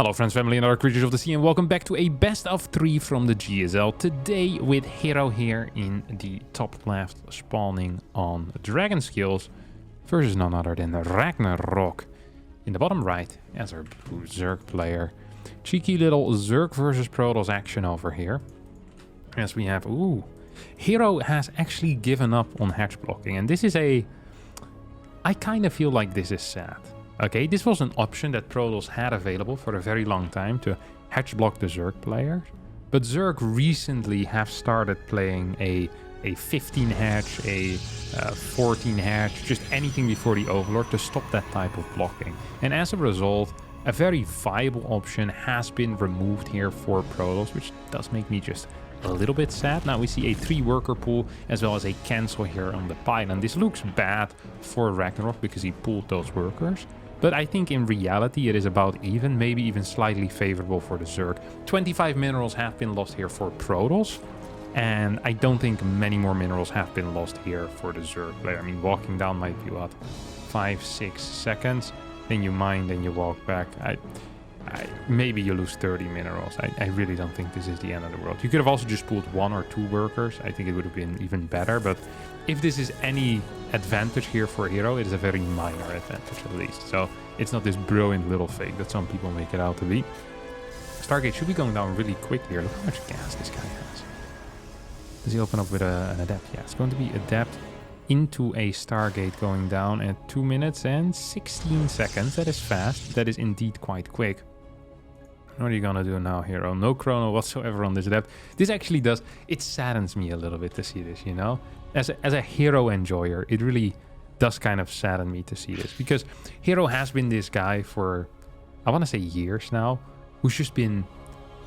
Hello friends, family and other creatures of the sea, and welcome back to a best of 3 from the GSL. Today with herO here in the top left, spawning on Dragon Skills versus none other than Ragnarok in the bottom right as our blue Zerg player. Cheeky little Zerg versus Protoss action over here. As we have, herO has actually given up on hatch blocking, and this is I kind of feel like this is sad. Okay, this was an option that Protoss had available for a very long time to hatch block the Zerg players. But Zerg recently have started playing a 15 hatch, a 14 hatch, just anything before the Overlord to stop that type of blocking. And as a result, a very viable option has been removed here for Protoss, which does make me just a little bit sad. Now we see a 3 worker pool as well as a cancel here on the pylon. This looks bad for Ragnarok because he pulled those workers. But I think in reality it is about even, maybe even slightly favorable for the Zerg. 25 minerals have been lost here for Protoss. And I don't think many more minerals have been lost here for the Zerg player. I mean, walking down might be what, 5-6 seconds. Then you mine, then you walk back. Maybe you lose 30 minerals. I really don't think this is the end of the world. You could have also just pulled 1 or 2 workers. I think it would have been even better. But if this is any advantage here for herO, it is a very minor advantage at least. So it's not this brilliant little fake that some people make it out to be. Stargate should be going down really quick here. Look how much gas this guy has. Does he open up with an adept? Yeah, it's going to be adept into a Stargate going down at 2 minutes and 16 seconds. That is fast. That is indeed quite quick. What are you gonna do now, herO? No chrono whatsoever on this adept. This actually does, it saddens me a little bit to see this, you know? As a herO enjoyer, it really does kind of sadden me to see this, because herO has been this guy for, I want to say years now, who's just been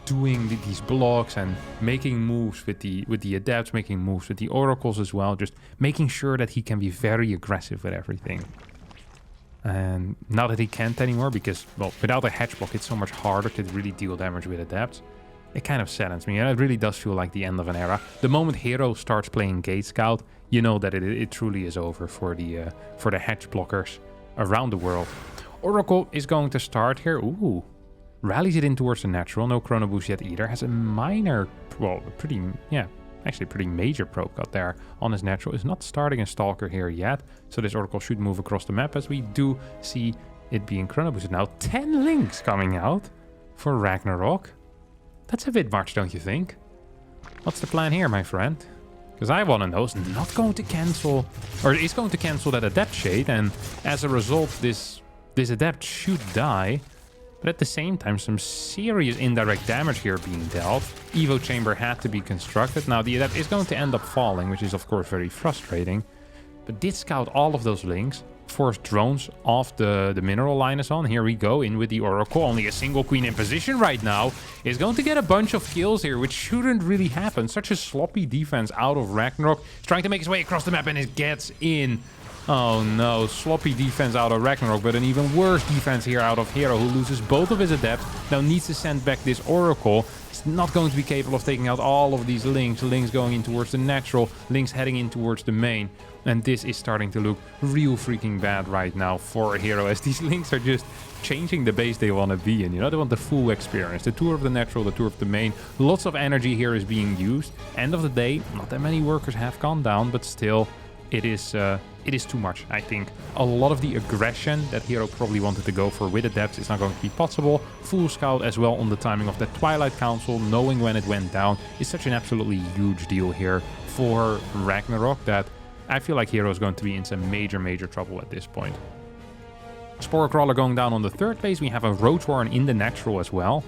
doing these blocks and making moves with the adepts, making moves with the oracles as well, just making sure that he can be very aggressive with everything. And now that he can't anymore, because, well, without a hatch block, it's so much harder to really deal damage with adepts. It kind of saddens me, and it really does feel like the end of an era. The moment herO starts playing Gate Scout, you know that it truly is over for the hatch blockers around the world. Oracle is going to start here. Ooh, rallies it in towards the natural. No chrono boost yet either. Has a minor, well, pretty major probe cut there on his natural. Is not starting a Stalker here yet, so this Oracle should move across the map, as we do see it being chrono boosted now. 10 links coming out for Ragnarok. That's a bit much, don't you think? What's the plan here, my friend? Because I want to know. It's not going to cancel, or it's going to cancel that Adept Shade, and as a result, this Adept should die. But at the same time, some serious indirect damage here being dealt. Evo Chamber had to be constructed. Now, the Adept is going to end up falling, which is, of course, very frustrating. But did scout all of those links. Force drones off the mineral line is on. Here we go, in with the Oracle. Only a single queen in position right now. Is going to get a bunch of kills here, which shouldn't really happen. Such a sloppy defense out of Ragnarok. He's trying to make his way across the map, and it gets in. Oh no, sloppy defense out of Ragnarok, but an even worse defense here out of herO, who loses both of his adepts. Now needs to send back this Oracle. It's not going to be capable of taking out all of these links. Links going in towards the natural, links heading in towards the main. And this is starting to look real freaking bad right now for herO, as these links are just changing the base they want to be in. You know, they want the full experience. The tour of the natural, the tour of the main. Lots of energy here is being used. End of the day, not that many workers have gone down, but still, it is too much, I think. A lot of the aggression that herO probably wanted to go for with adepts is not going to be possible. Full scout as well on the timing of the Twilight Council, knowing when it went down, is such an absolutely huge deal here for Ragnarok that I feel like herO is going to be in some major trouble at this point. Spore Crawler going down on the 3rd base. We have a Roach Warren in the natural as well,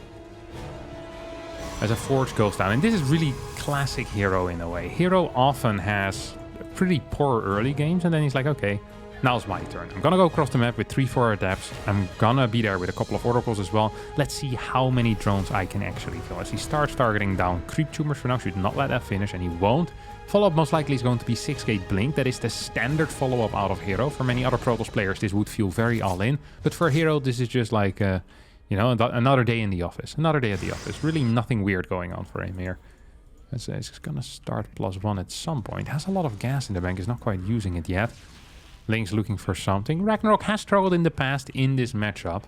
as a Forge goes down. And this is really classic herO in a way. herO often has pretty poor early games, and then he's like, okay, now's my turn. I'm gonna go across the map with 3-4 adepts. I'm gonna be there with a couple of oracles as well. Let's see how many drones I can actually kill. As he starts targeting down creep tumors for now, should not let that finish, and he won't. Follow-up most likely is going to be 6-gate blink. That is the standard follow-up out of herO. For many other Protoss players, this would feel very all-in, but for herO, this is just like, you know, another day in the office. Another day at the office. Really nothing weird going on for him here. It's gonna start +1 at some point. Has a lot of gas in the bank, is not quite using it yet. Link's looking for something. Ragnarok has struggled in the past in this matchup.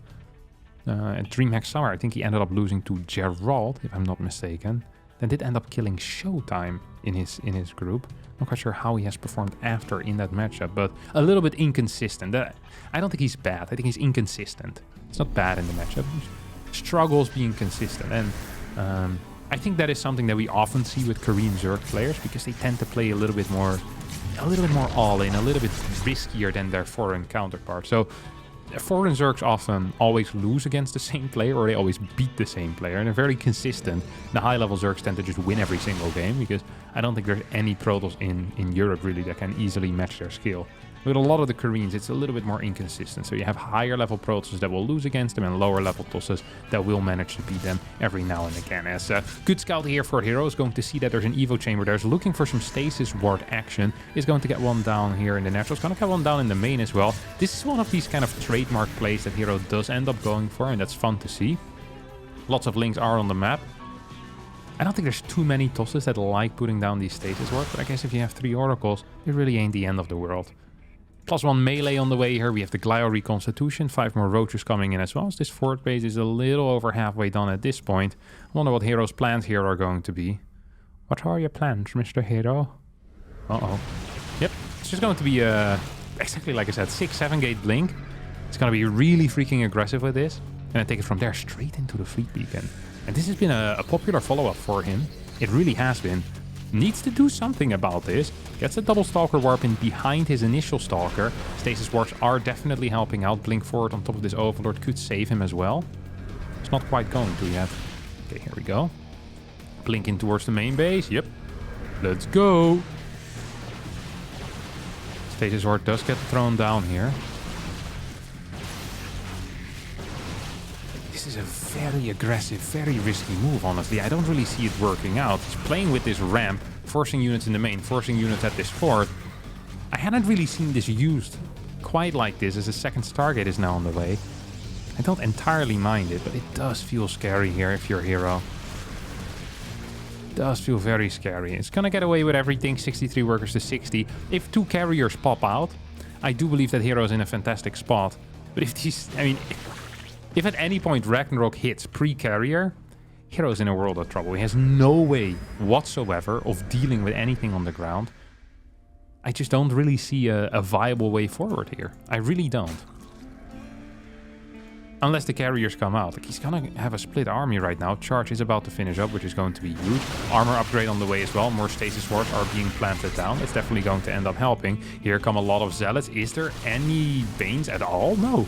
At DreamHack Summer, I think he ended up losing to Gerald, if I'm not mistaken. Then did end up killing Showtime in his group. Not quite sure how he has performed after in that matchup, but a little bit inconsistent. I don't think he's bad. I think he's inconsistent. It's not bad in the matchup. He struggles being consistent, and I think that is something that we often see with Korean Zerg players, because they tend to play a little bit more all in, a little bit riskier than their foreign counterparts. So foreign Zergs often always lose against the same player, or they always beat the same player, and they're very consistent. The high-level Zergs tend to just win every single game, because I don't think there's any Protoss in Europe really that can easily match their skill. With a lot of the Koreans, it's a little bit more inconsistent. So you have higher-level Protoss that will lose against them, and lower-level Tosses that will manage to beat them every now and again. As a good scout here for herO is going to see that there's an Evo chamber there. Is looking for some stasis ward action. Is going to get one down here in the natural. Is going to get one down in the main as well. This is one of these kind of trademark plays that herO does end up going for, and that's fun to see. Lots of links are on the map. I don't think there's too many Tosses that like putting down these stasis wards, but I guess if you have 3 oracles, it really ain't the end of the world. +1 melee on the way here. We have the Glio Reconstitution. 5 more roaches coming in as well. So this fort base is a little over halfway done at this point. I wonder what herO's plans here are going to be. What are your plans, Mr. herO? Uh-oh. Yep. It's just going to be, exactly like I said, 6-7 gate blink. It's going to be really freaking aggressive with this. And then take it from there straight into the fleet beacon. And this has been a popular follow-up for him. It really has been. Needs to do something about this. Gets a double Stalker warp in behind his initial Stalker. Stasis warps are definitely helping out. Blink forward on top of this Overlord could save him as well. It's not quite going to yet. Okay, here we go. Blink in towards the main base. Yep. Let's go. Stasis warp does get thrown down here. This is a very aggressive, very risky move, honestly. I don't really see it working out. He's playing with this ramp, forcing units in the main, forcing units at this fort. I hadn't really seen this used quite like this, as a second Stargate is now on the way. I don't entirely mind it, but it does feel scary here if you're herO. It does feel very scary. It's gonna get away with everything, 63 workers to 60. If 2 carriers pop out, I do believe that herO is in a fantastic spot. But if these, I mean, if at any point Ragnarok hits pre-carrier, herO is in a world of trouble. He has no way whatsoever of dealing with anything on the ground. I just don't really see a viable way forward here. I really don't. Unless the carriers come out. Like, he's gonna have a split army right now. Charge is about to finish up, which is going to be huge. Armor upgrade on the way as well. More stasis wards are being planted down. It's definitely going to end up helping. Here come a lot of zealots. Is there any Banes at all? No.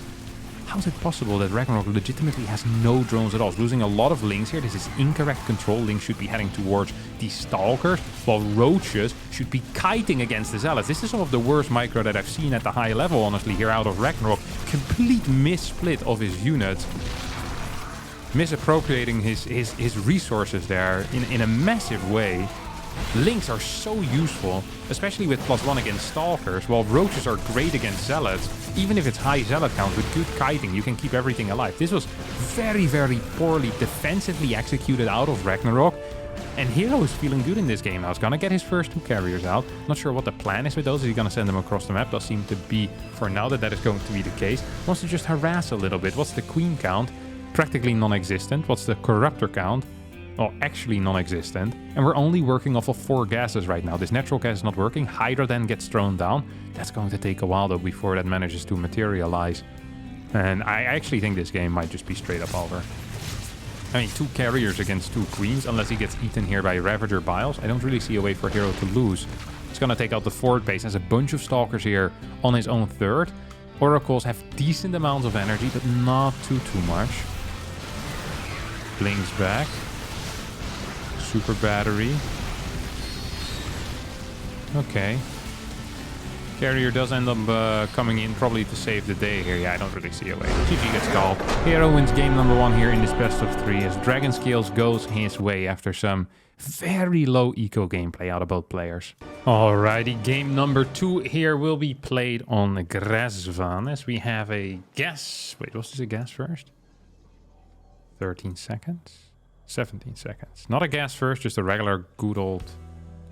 How is it possible that Ragnarok legitimately has no drones at all? It's losing a lot of links here. This is incorrect control. Links should be heading towards these Stalkers, while Roaches should be kiting against the Zealots. This is some of the worst micro that I've seen at the high level, honestly, here out of Ragnarok. Complete missplit of his units. Misappropriating his resources there in a massive way. Links are so useful, especially with +1 against Stalkers, while Roaches are great against Zealots. Even if it's high Zealot count, with good kiting, you can keep everything alive. This was very, very poorly defensively executed out of Ragnarok. And herO is feeling good in this game now. He's gonna get his first 2 carriers out. Not sure what the plan is with those. Is he gonna send them across the map? Does seem to be, for now, that is going to be the case. Wants to just harass a little bit. What's the Queen count? Practically non-existent. What's the Corruptor count? Well, actually non-existent. And we're only working off of 4 gases right now. This natural gas is not working. Hydra then gets thrown down. That's going to take a while, though, before that manages to materialize. And I actually think this game might just be straight up over. I mean, 2 carriers against 2 queens, unless he gets eaten here by Ravager Biles. I don't really see a way for herO to lose. He's going to take out the fort base. Has a bunch of Stalkers here on his own third. Oracles have decent amounts of energy, but not too much. Blinks back. Super battery. Okay. Carrier does end up coming in probably to save the day here. Yeah, I don't really see a way. GG gets called. herO wins game number 1 here in this best of 3 as Dragon Scales goes his way after some very low eco gameplay out of both players. Alrighty, game number 2 here will be played on Grazvan as we have a guess. Wait, was this a guess first? 13 seconds? 17 seconds. Not a gas first, just a regular good old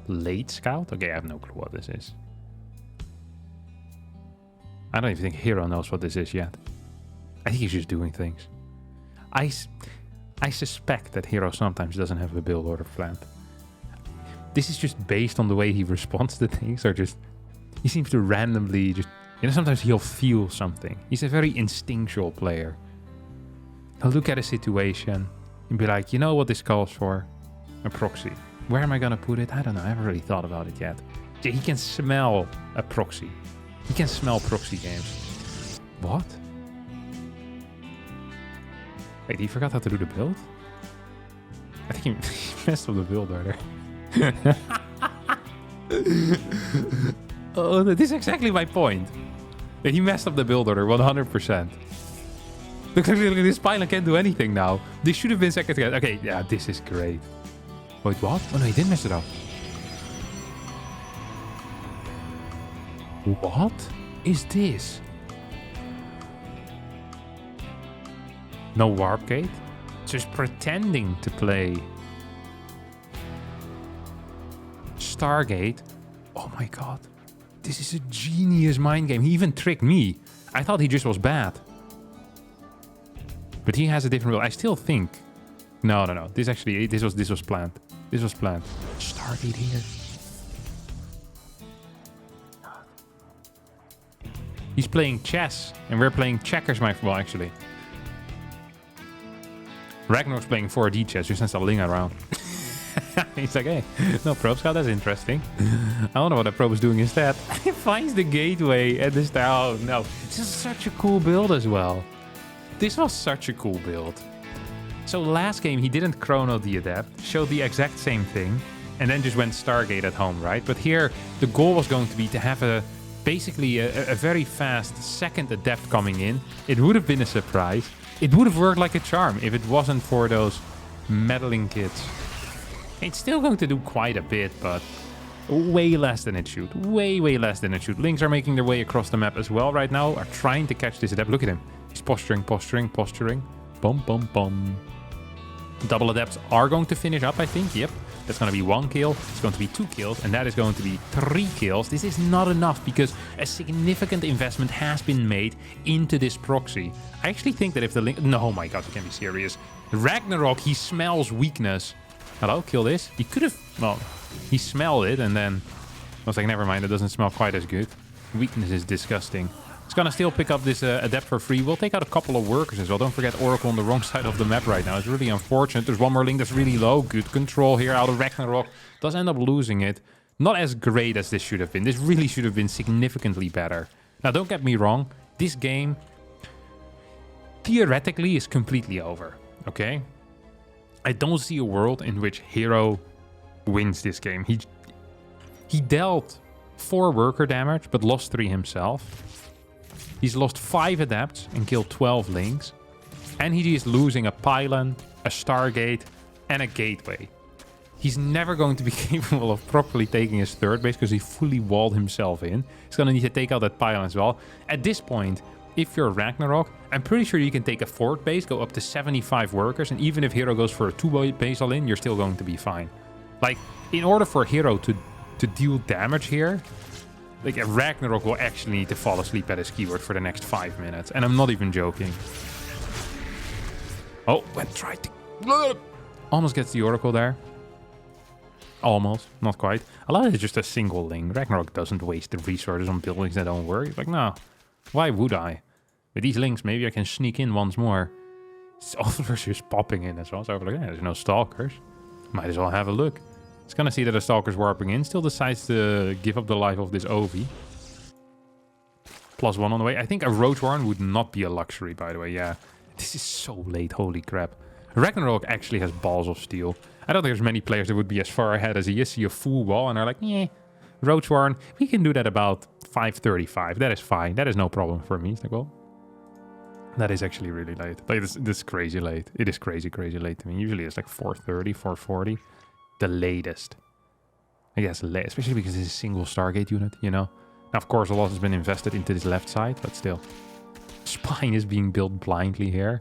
late scout. Okay, I have no clue what this is. I don't even think herO knows what this is yet. I think he's just doing things. I suspect that herO sometimes doesn't have a build order planned. This is just based on the way he responds to things, or just he seems to randomly just, you know, sometimes he'll feel something. He's a very instinctual player. He'll look at a situation and be like, you know what this calls for? A proxy. Where am I gonna put it? I don't know. I haven't really thought about it yet. Yeah, he can smell a proxy. He can smell proxy games. What? Wait, he forgot how to do the build? I think he messed up the build order. Oh, this is exactly my point. He messed up the build order 100%. Look, this pylon can't do anything now. This should have been second again. Okay, yeah, this is great. Wait, what? Oh no, he didn't mess it up. What is this? No warp gate? Just pretending to play Stargate. Oh my god. This is a genius mind game. He even tricked me. I thought he just was bad. But he has a different rule. I still think... No. This was planned. This was planned. Stargate here. He's playing chess, and we're playing checkers, well, actually. Ragnarok's playing 4D chess, just sends a Ling around. He's like, hey, no probe scout, that's interesting. I don't know what a probe is doing instead. He finds the gateway and this. Oh no, this is such a cool build as well. This was such a cool build. So last game he didn't chrono the adept, showed the exact same thing, and then just went Stargate at home, right? But here the goal was going to be to have basically a very fast second adept coming in. It would have been a surprise. It would have worked like a charm if it wasn't for those meddling kids. It's still going to do quite a bit, but way less than it should. Way less than it should. Lings are making their way across the map as well right now, are trying to catch this adept. Look at him. He's posturing. Bum. Double adepts are going to finish up, I think. Yep. That's going to be 1 kill. It's going to be 2 kills. And that is going to be 3 kills. This is not enough because a significant investment has been made into this proxy. I actually think that if the Ling... No, oh my god, you can't be serious. Ragnarok, he smells weakness. Hello, kill this. He could have... Well, he smelled it and then... I was like, never mind, it doesn't smell quite as good. Weakness is disgusting. It's gonna still pick up this adept for free. We'll take out a couple of workers as well. Don't forget Oracle on the wrong side of the map right now. It's really unfortunate. There's one more Ling that's really low. Good control here out of Ragnarok. Does end up losing it. Not as great as this should have been. This really should have been significantly better. Now, don't get me wrong. This game, theoretically, is completely over. Okay? I don't see a world in which herO wins this game. He dealt 4 worker damage, but lost 3 himself. He's lost 5 adepts and killed 12 Lings. And he is losing a pylon, a Stargate, and a gateway. He's never going to be capable of properly taking his third base because he fully walled himself in. He's going to need to take out that pylon as well. At this point, if you're Ragnarok, I'm pretty sure you can take a 4th base, go up to 75 workers, and even if herO goes for a 2 base all in, you're still going to be fine. Like, in order for herO to deal damage here, like a Ragnarok will actually need to fall asleep at his keyword for the next 5 minutes. And I'm not even joking. Oh, went tried to... Almost gets the Oracle there. Almost. Not quite. A lot of it's just a single Ling. Ragnarok doesn't waste the resources on buildings that don't work. Like, no. Why would I? With these Lings, maybe I can sneak in once more. Oliver's just popping in as well. So I'm like, yeah, there's no stalkers. Might as well have a look. It's gonna see that a stalker's warping in. Still decides to give up the life of this Ovi. +1 on the way. I think a Roach Warren would not be a luxury, by the way. Yeah. This is so late. Holy crap. Ragnarok actually has balls of steel. I don't think there's many players that would be as far ahead as he is. See a full wall and are like, yeah, Roach Warren, we can do that about 5:35. That is fine. That is no problem for me. It's like, well, that is actually really late. Like, this is crazy late. It is crazy late to me. Usually it's like 4:30, 4:40. The latest. I guess late, especially because it's a single Stargate unit, you know? Now, of course, a lot has been invested into this left side, but still. Spine is being built blindly here.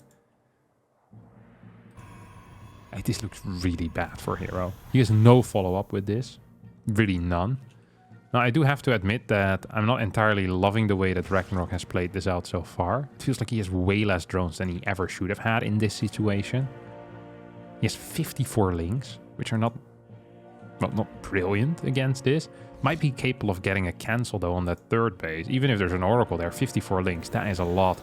This looks really bad for herO. He has no follow-up with this. Really none. Now, I do have to admit that I'm not entirely loving the way that Ragnarok has played this out so far. It feels like he has way less drones than he ever should have had in this situation. He has 54 links, which are not, well, not brilliant against this. Might be capable of getting a cancel, though, on that third base. Even if there's an Oracle there, 54 links, that is a lot.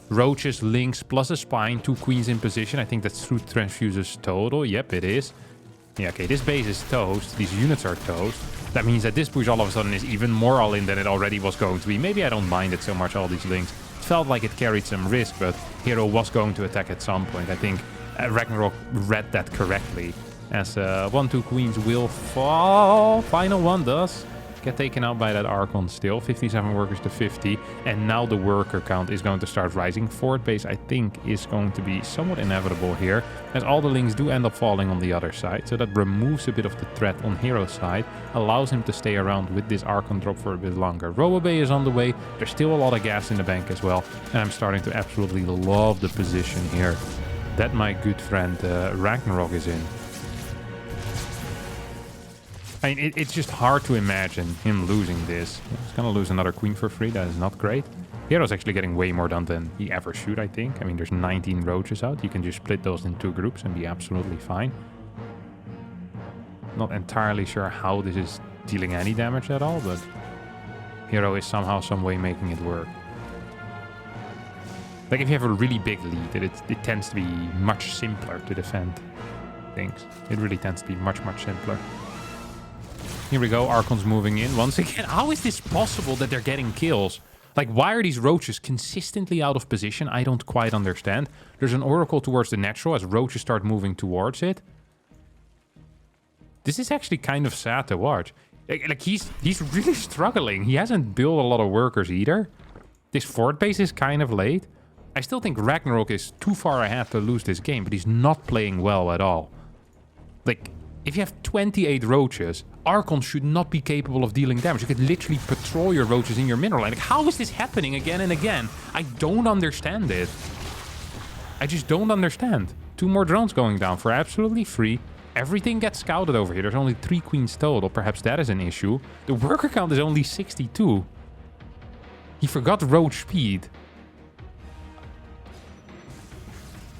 Roaches, links, plus a spine, 2 queens in position. I think that's through transfuses total. Yep, it is. Yeah, okay, this base is toast. These units are toast. That means that this push all of a sudden is even more all-in than it already was going to be. Maybe I don't mind it so much, all these links. It felt like it carried some risk, but herO was going to attack at some point. I think Ragnarok read that correctly. As 1-2 queens will fall. Final one does get taken out by that Archon still. 57 workers to 50. And now the worker count is going to start rising. Forward base, I think, is going to be somewhat inevitable here, as all the links do end up falling on the other side. So that removes a bit of the threat on hero's side. Allows him to stay around with this Archon drop for a bit longer. Robo Bay is on the way. There's still a lot of gas in the bank as well. And I'm starting to absolutely love the position here that my good friend Ragnarok is in. I mean, it's just hard to imagine him losing this. He's gonna lose another queen for free. That is not great. hero's actually getting way more done than he ever should, I think. I mean, there's 19 roaches out. You can just split those in 2 groups and be absolutely fine. Not entirely sure how this is dealing any damage at all, but herO is somehow, some way making it work. Like, if you have a really big lead, it tends to be much simpler to defend things. It really tends to be much, much simpler. Here we go, Archon's moving in once again. How is this possible that they're getting kills? Like, why are these roaches consistently out of position? I don't quite understand. There's an Oracle towards the natural as roaches start moving towards it. This is actually kind of sad to watch. Like he's really struggling. He hasn't built a lot of workers either. This fort base is kind of late. I still think Ragnarok is too far ahead to lose this game, but he's not playing well at all. Like, if you have 28 roaches, Archon should not be capable of dealing damage. You could literally patrol your roaches in your mineral line. Like, how is this happening again and again? I don't understand it. I just don't understand. 2 more drones going down for absolutely free. Everything gets scouted over here. There's only 3 queens total. Perhaps that is an issue. The worker count is only 62. He forgot roach speed.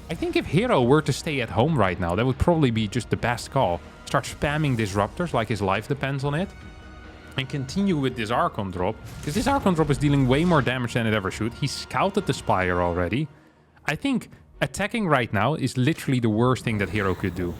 I think if herO were to stay at home right now, that would probably be just the best call. Start spamming disruptors like his life depends on it. And continue with this Archon drop. Because this Archon drop is dealing way more damage than it ever should. He scouted the Spire already. I think attacking right now is literally the worst thing that herO could do.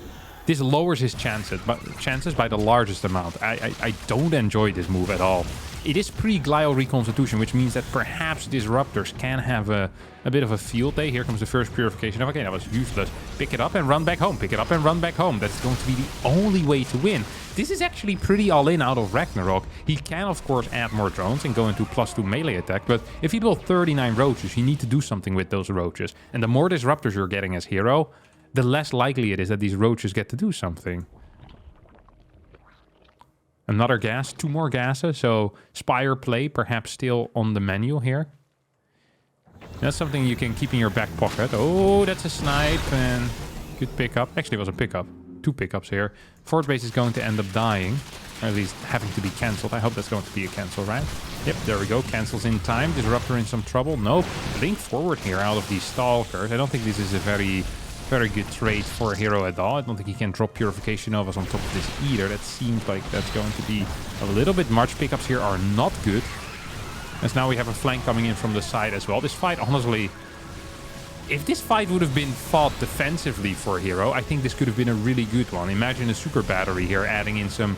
This lowers his chances by the largest amount. I don't enjoy this move at all. It is pre-Glial Reconstitution, which means that perhaps Disruptors can have a bit of a field day. Here comes the first Purification. Okay, that was useless. Pick it up and run back home. Pick it up and run back home. That's going to be the only way to win. This is actually pretty all-in out of Ragnarok. He can, of course, add more drones and go into +2 melee attack, but if you build 39 roaches, you need to do something with those roaches. And the more Disruptors you're getting as herO, the less likely it is that these roaches get to do something. Another gas, 2 more gases, so Spire play perhaps still on the menu here. That's something you can keep in your back pocket. Oh, that's a snipe and good pickup. Actually, it was a pickup. 2 pickups here. Fort base is going to end up dying, or at least having to be cancelled. I hope that's going to be a cancel, right? Yep, there we go. Cancels in time. Disruptor in some trouble. Nope. Link forward here out of these Stalkers. I don't think this is a very good trade for herO at all. I don't think he can drop Purification Novas on top of this either. That seems like that's going to be a little bit much. Pickups here are not good. As now we have a flank coming in from the side as well. This fight, honestly, if this fight would have been fought defensively for herO, I think this could have been a really good one. Imagine a super battery here adding in some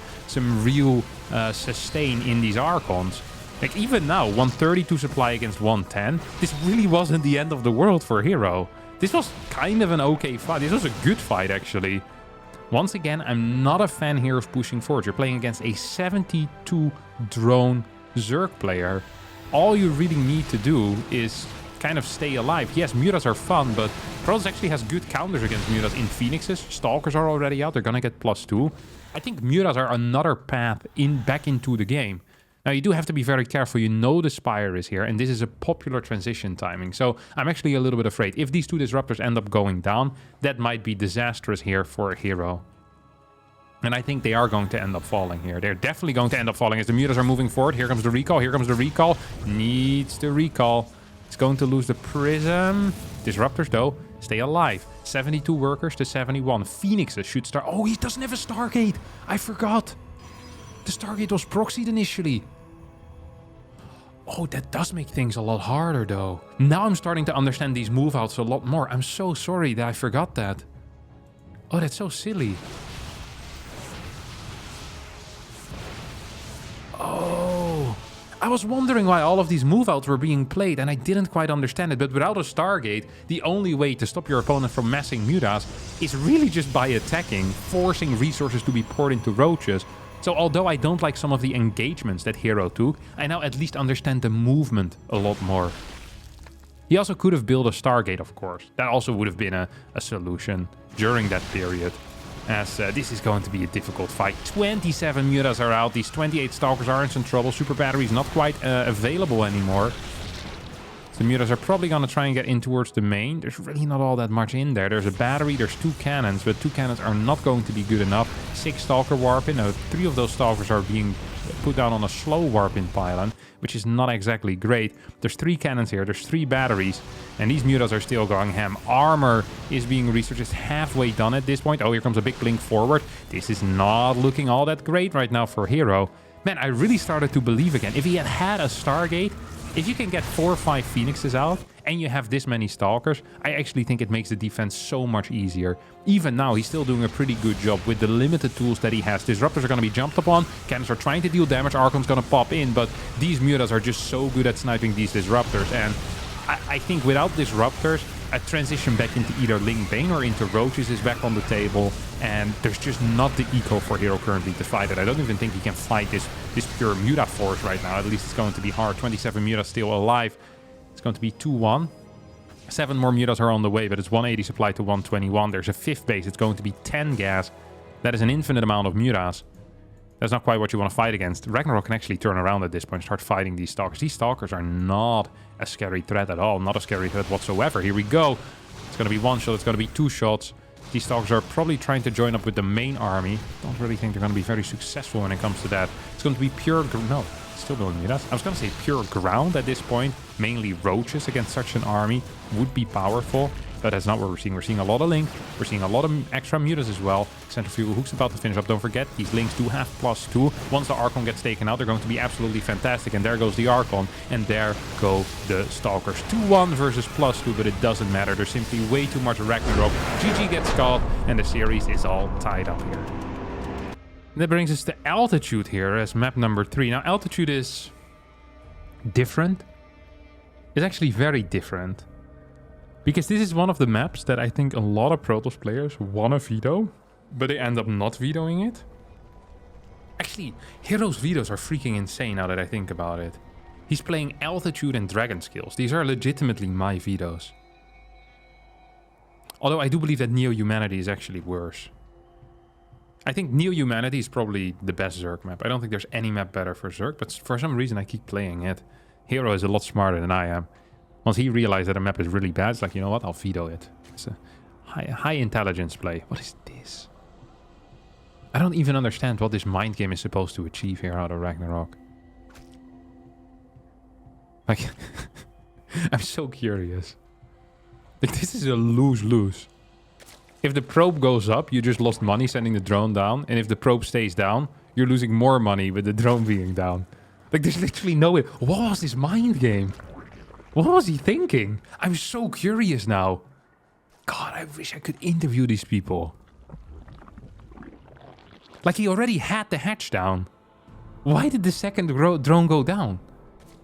real sustain in these Archons. Like, even now, 132 supply against 110. This really wasn't the end of the world for herO. This was kind of an okay fight. This was a good fight, actually. Once again, I'm not a fan here of pushing forward. You're playing against a 72 drone Zerg player. All you really need to do is kind of stay alive. Yes, Mutas are fun, but Protoss actually has good counters against Mutas in Phoenixes. Stalkers are already out. They're going to get +2. I think Mutas are another path back into the game. Now, you do have to be very careful. You know the Spire is here, and this is a popular transition timing. So I'm actually a little bit afraid. If these 2 Disruptors end up going down, that might be disastrous here for herO. And I think they are going to end up falling here. They're definitely going to end up falling as the mutas are moving forward. Here comes the recall. Here comes the recall. Needs the recall. It's going to lose the prism. Disruptors, though, stay alive. 72 workers to 71. Phoenixes should start. Oh, he doesn't have a Stargate. I forgot. The Stargate was proxied initially. Oh, that does make things a lot harder, though. Now I'm starting to understand these move outs a lot more. I'm so sorry that I forgot that. Oh, that's so silly. Oh, I was wondering why all of these move outs were being played and I didn't quite understand it. But without a Stargate, the only way to stop your opponent from massing mutas is really just by attacking, forcing resources to be poured into roaches. So although I don't like some of the engagements that herO took, I now at least understand the movement a lot more. He also could have built a Stargate, of course. That also would have been a solution during that period. As this is going to be a difficult fight. 27 mutas are out. These 28 stalkers are in some trouble. Super battery is not quite available anymore. The mutas are probably going to try and get in towards the main. There's really not all that much in there. There's a battery, there's 2 cannons, but 2 cannons are not going to be good enough. 6 stalker warp-in. 3 of those stalkers are being put down on a slow warp-in pylon, which is not exactly great. There's 3 cannons here, there's 3 batteries, and these mutas are still going ham. Armor is being researched, it's halfway done at this point. Oh, here comes a big blink forward. This is not looking all that great right now for herO. Man, I really started to believe again. If he had had a Stargate, if you can get 4 or 5 Phoenixes out and you have this many Stalkers, I actually think it makes the defense so much easier. Even now, he's still doing a pretty good job with the limited tools that he has. Disruptors are going to be jumped upon. Cannons are trying to deal damage. Archon's going to pop in, but these mutas are just so good at sniping these Disruptors. And I think without Disruptors, a transition back into either Ling Bane or into Roaches is back on the table. And there's just not the eco for herO currently to fight it. I don't even think he can fight this pure muta force right now. At least it's going to be hard. 27 mutas still alive. It's going to be 2-1. 7 more mutas are on the way, but it's 180 supply to 121. There's a 5th base. It's going to be 10 gas. That is an infinite amount of mutas. That's not quite what you want to fight against. Ragnarok can actually turn around at this point and start fighting these Stalkers. These Stalkers are not a scary threat at all. Not a scary threat whatsoever. Here we go. It's going to be 1 shot. It's going to be 2 shots. These Stalkers are probably trying to join up with the main army. Don't really think they're going to be very successful when it comes to that. It's going to be pure... No, still doing mutas. I was going to say pure ground at this point. Mainly roaches against such an army would be powerful. But that's not what we're seeing. We're seeing a lot of Link. We're seeing a lot of extra mutas as well. Centrifugal Hook's about to finish up. Don't forget, these Links do have +2. Once the Archon gets taken out, they're going to be absolutely fantastic. And there goes the Archon. And there go the Stalkers. 2-1 versus +2, but it doesn't matter. There's simply way too much Ragnarok. GG gets caught, and the series is all tied up here. And that brings us to Altitude here as map number 3. Now, Altitude is different. It's actually very different. Because this is one of the maps that I think a lot of Protoss players want to veto, but they end up not vetoing it. Actually, herO's vetoes are freaking insane now that I think about it. He's playing Altitude and Dragon Skills. These are legitimately my vetoes. Although I do believe that Neo-Humanity is actually worse. I think Neo-Humanity is probably the best Zerg map. I don't think there's any map better for Zerg, but for some reason I keep playing it. herO is a lot smarter than I am. Once he realized that a map is really bad, it's like, you know what, I'll veto it. It's a high intelligence play. What is this? I don't even understand what this mind game is supposed to achieve here out of Ragnarok. Like, I'm so curious. Like, this is a lose-lose. If the probe goes up, you just lost money sending the drone down. And if the probe stays down, you're losing more money with the drone being down. Like, there's literally no way. What was this mind game? What was he thinking? I'm so curious now. God, I wish I could interview these people. Like, he already had the hatch down. Why did the second drone go down?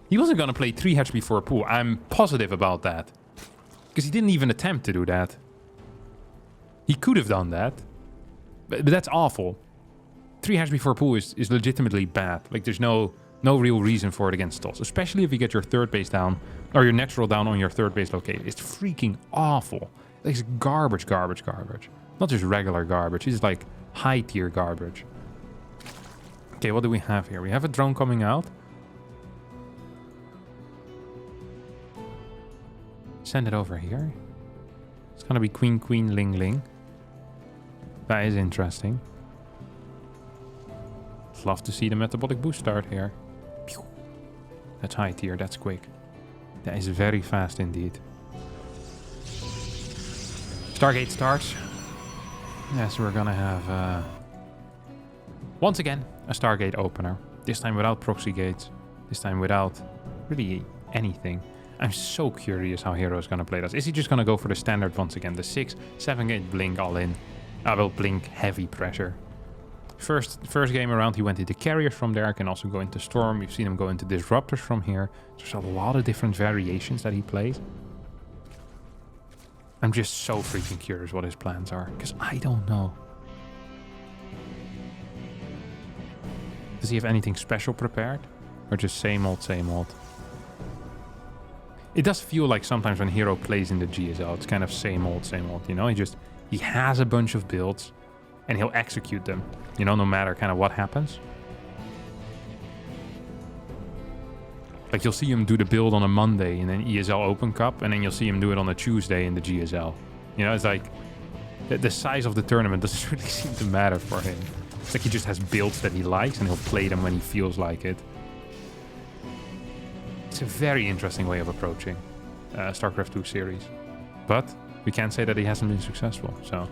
He wasn't going to play 3 hatch before pool. I'm positive about that. Because he didn't even attempt to do that. He could have done that. But that's awful. 3 hatch before pool is legitimately bad. Like, there's no real reason for it against TOS. Especially if you get your 3rd base down. Or your natural down on your 3rd base location. It's freaking awful. It's garbage, garbage, garbage. Not just regular garbage. It's like high tier garbage. Okay, what do we have here? We have a drone coming out. Send it over here. It's gonna be Queen, Queen, Ling, Ling. That is interesting. Love to see the metabolic boost start here. Pew. That's high tier, that's quick. That is very fast indeed. Stargate starts. Yes, we're gonna have, once again, a Stargate opener. This time without proxy gates. This time without really anything. I'm so curious how herO is gonna play this. Is he just gonna go for the standard once again? The 6, 7 gate blink all in. I will blink heavy pressure. First game around, he went into carriers from there. Can also go into storm. We've seen him go into disruptors from here. There's a lot of different variations that he plays. I'm just so freaking curious what his plans are, because I don't know. Does he have anything special prepared? Or just same old, same old? It does feel like sometimes when herO plays in the GSL, it's kind of same old, you know? He has a bunch of builds, and he'll execute them, you know, no matter kind of what happens. Like, you'll see him do the build on a Monday in an ESL Open Cup, and then you'll see him do it on a Tuesday in the GSL. You know, it's like, the size of the tournament doesn't really seem to matter for him. It's like he just has builds that he likes, and he'll play them when he feels like it. It's a very interesting way of approaching StarCraft 2 series. But we can't say that he hasn't been successful, so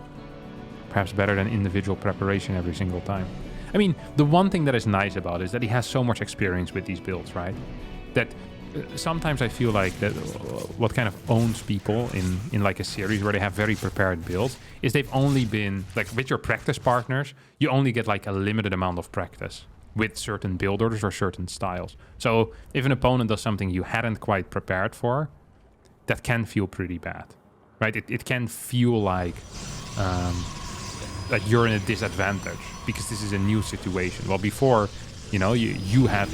perhaps better than individual preparation every single time. I mean, the one thing that is nice about it is that he has so much experience with these builds, right? That sometimes I feel like that what kind of owns people in like a series where they have very prepared builds is they've only been, like with your practice partners, you only get like a limited amount of practice with certain build orders or certain styles. So if an opponent does something you hadn't quite prepared for, that can feel pretty bad, right? It can feel like you're in a disadvantage because this is a new situation. Well, before, you know, you have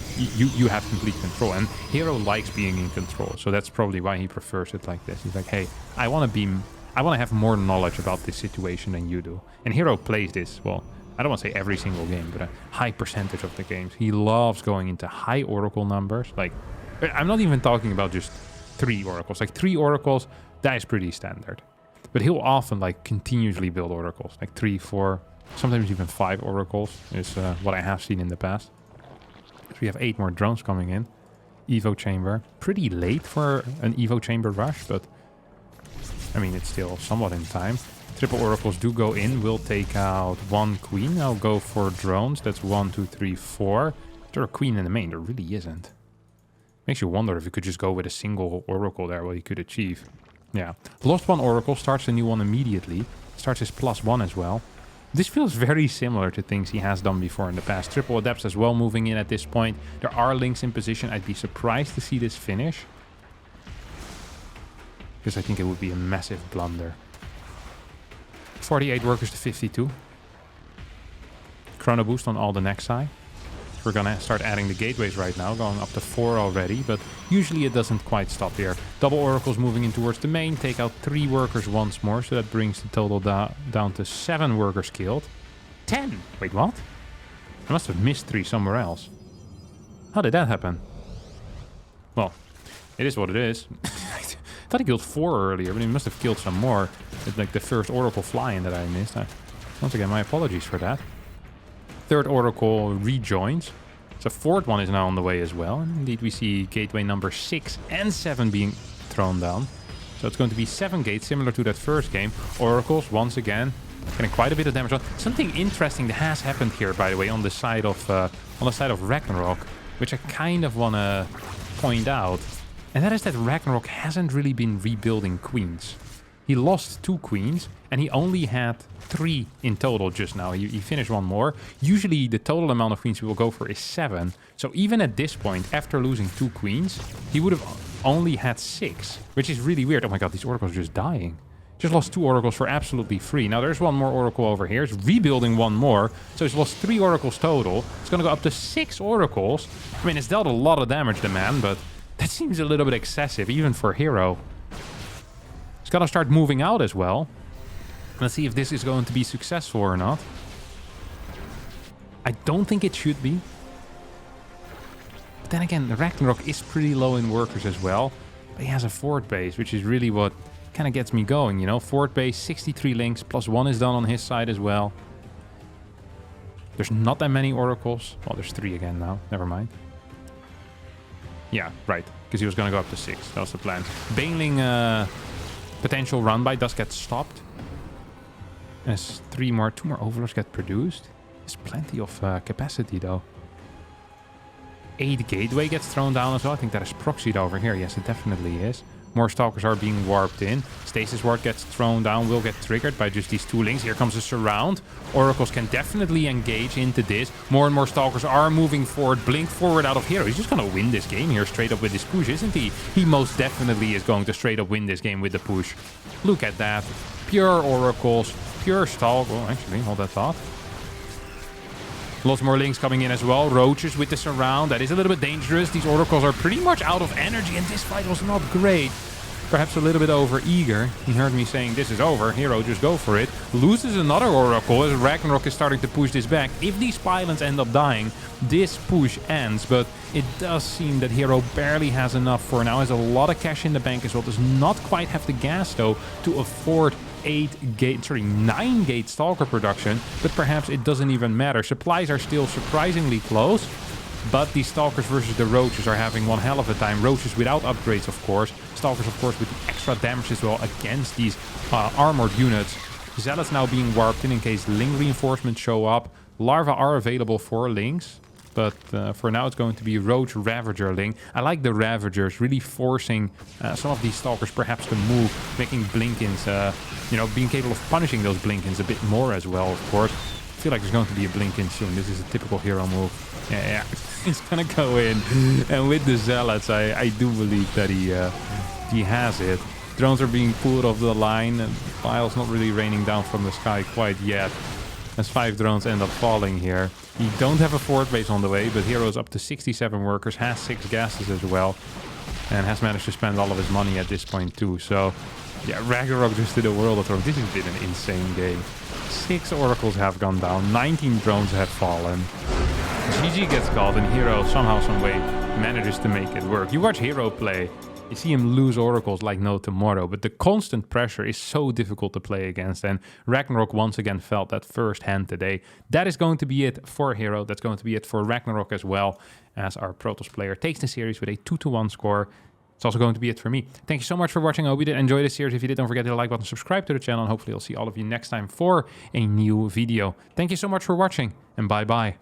complete control, and herO likes being in control, so that's probably why he prefers it like this. He's like, hey, I want to have more knowledge about this situation than you do. And herO plays this, well, I don't want to say every single game, but a high percentage of the games. He loves going into high oracle numbers. Like, I'm not even talking about just 3 oracles. Like 3 oracles, that is pretty standard. But he'll often like continuously build oracles, like 3, 4, sometimes even 5 oracles is what I have seen in the past. So we have 8 more drones coming in. Evo chamber, pretty late for an Evo chamber rush, but I mean, it's still somewhat in time. Triple oracles do go in. We'll take out 1 queen. I'll go for drones. That's 1, 2, 3, 4. Is there a queen in the main? There really isn't. Makes you wonder if you could just go with a single oracle there, what he could achieve. Yeah. Lost 1 oracle, starts a new one immediately. Starts his +1 as well. This feels very similar to things he has done before in the past. Triple adepts as well moving in at this point. There are links in position. I'd be surprised to see this finish, because I think it would be a massive blunder. 48 workers to 52. Chrono boost on all the Nexi. We're gonna start adding the gateways right now, going up to 4 already, but usually it doesn't quite stop here. Double oracles moving in towards the main, take out 3 workers once more, so that brings the total down to 7 workers killed. 10! Wait, what? I must have missed 3 somewhere else. How did that happen? Well, it is what it is. I thought he killed 4 earlier, but he must have killed some more. It's like the first oracle fly-in that I missed. Once again, my apologies for that. 3rd oracle rejoins. So 4th one is now on the way as well. And indeed, we see gateway number 6 and 7 being thrown down. So it's going to be 7 gates, similar to that first game. Oracles, once again, getting quite a bit of damage on. Something interesting that has happened here, by the way, on the side of Ragnarok, which I kind of want to point out. And that is that Ragnarok hasn't really been rebuilding queens. He lost 2 queens, and he only had 3 in total just now. He finished 1 more. Usually the total amount of queens we will go for is 7. So even at this point, after losing 2 queens, he would have only had 6, which is really weird. Oh my god, these oracles are just dying. Just lost 2 oracles for absolutely free. Now there's 1 more oracle over here. He's rebuilding 1 more. So he's lost 3 oracles total. It's going to go up to 6 oracles. I mean, it's dealt a lot of damage, the man, but that seems a little bit excessive, even for herO. He's got to start moving out as well. Let's see if this is going to be successful or not. I don't think it should be. But then again, the Ragnarok is pretty low in workers as well. But he has a fort base, which is really what kind of gets me going, you know. Fort base, 63 links, +1 is done on his side as well. There's not that many oracles. Well, there's 3 again now. Never mind. Yeah, right. Because he was going to go up to 6. That was the plan. Baneling potential run by does get stopped. As 2 more overlords get produced. There's plenty of capacity though. 8 gateway gets thrown down as well. I think that is proxied over here. Yes, it definitely is. More stalkers are being warped in. Stasis ward gets thrown down, will get triggered by just these 2 links. Here comes a surround. Oracles can definitely engage into this. More and more stalkers are moving forward. Blink forward out of herO. He's just going to win this game here straight up with this push, isn't he? He most definitely is going to straight up win this game with the push. Look at that. Pure oracles, pure stalk. Well, actually, hold that thought. Lots more links coming in as well. Roaches with the surround. That is a little bit dangerous. These oracles are pretty much out of energy, and this fight was not great. Perhaps a little bit over eager. He heard me saying this is over. herO, just go for it. Loses another oracle as Ragnarok is starting to push this back. If these pylons end up dying, this push ends. But it does seem that herO barely has enough for now. Has a lot of cash in the bank as well. Does not quite have the gas though to afford 9 gate stalker production, but perhaps it doesn't even matter. Supplies are still surprisingly close, but these stalkers versus the roaches are having one hell of a time. Roaches without upgrades, of course. Stalkers, of course, with the extra damage as well against these armored units. Zealots now being warped in case Ling reinforcements show up. Larvae are available for Lings, but for now it's going to be Roach Ravager Ling. I like the Ravagers, really forcing some of these stalkers perhaps to move, making Blinkins, you know, being capable of punishing those Blinkins a bit more as well, of course. I feel like there's going to be a Blinkin soon. This is a typical herO move. Yeah. He's going to go in. And with the Zealots, I do believe that he has it. Drones are being pulled off the line. And Pile's not really raining down from the sky quite yet. As 5 drones end up falling here. You don't have a fort base on the way, but herO is up to 67 workers, has 6 gases as well, and has managed to spend all of his money at this point too. So, yeah, Ragnarok just did a world of throw. This has been an insane game. 6 oracles have gone down, 19 drones have fallen. GG gets called, and herO somehow, some way manages to make it work. You watch herO play, you see him lose oracles like no tomorrow, but the constant pressure is so difficult to play against, and Ragnarok once again felt that firsthand today. That is going to be it for herO. That's going to be it for Ragnarok as well, as our Protoss player takes the series with a 2-1 score. It's also going to be it for me. Thank you so much for watching. I hope you did enjoy this series. If you did, don't forget to hit the like button, subscribe to the channel, and hopefully I'll see all of you next time for a new video. Thank you so much for watching, and bye-bye.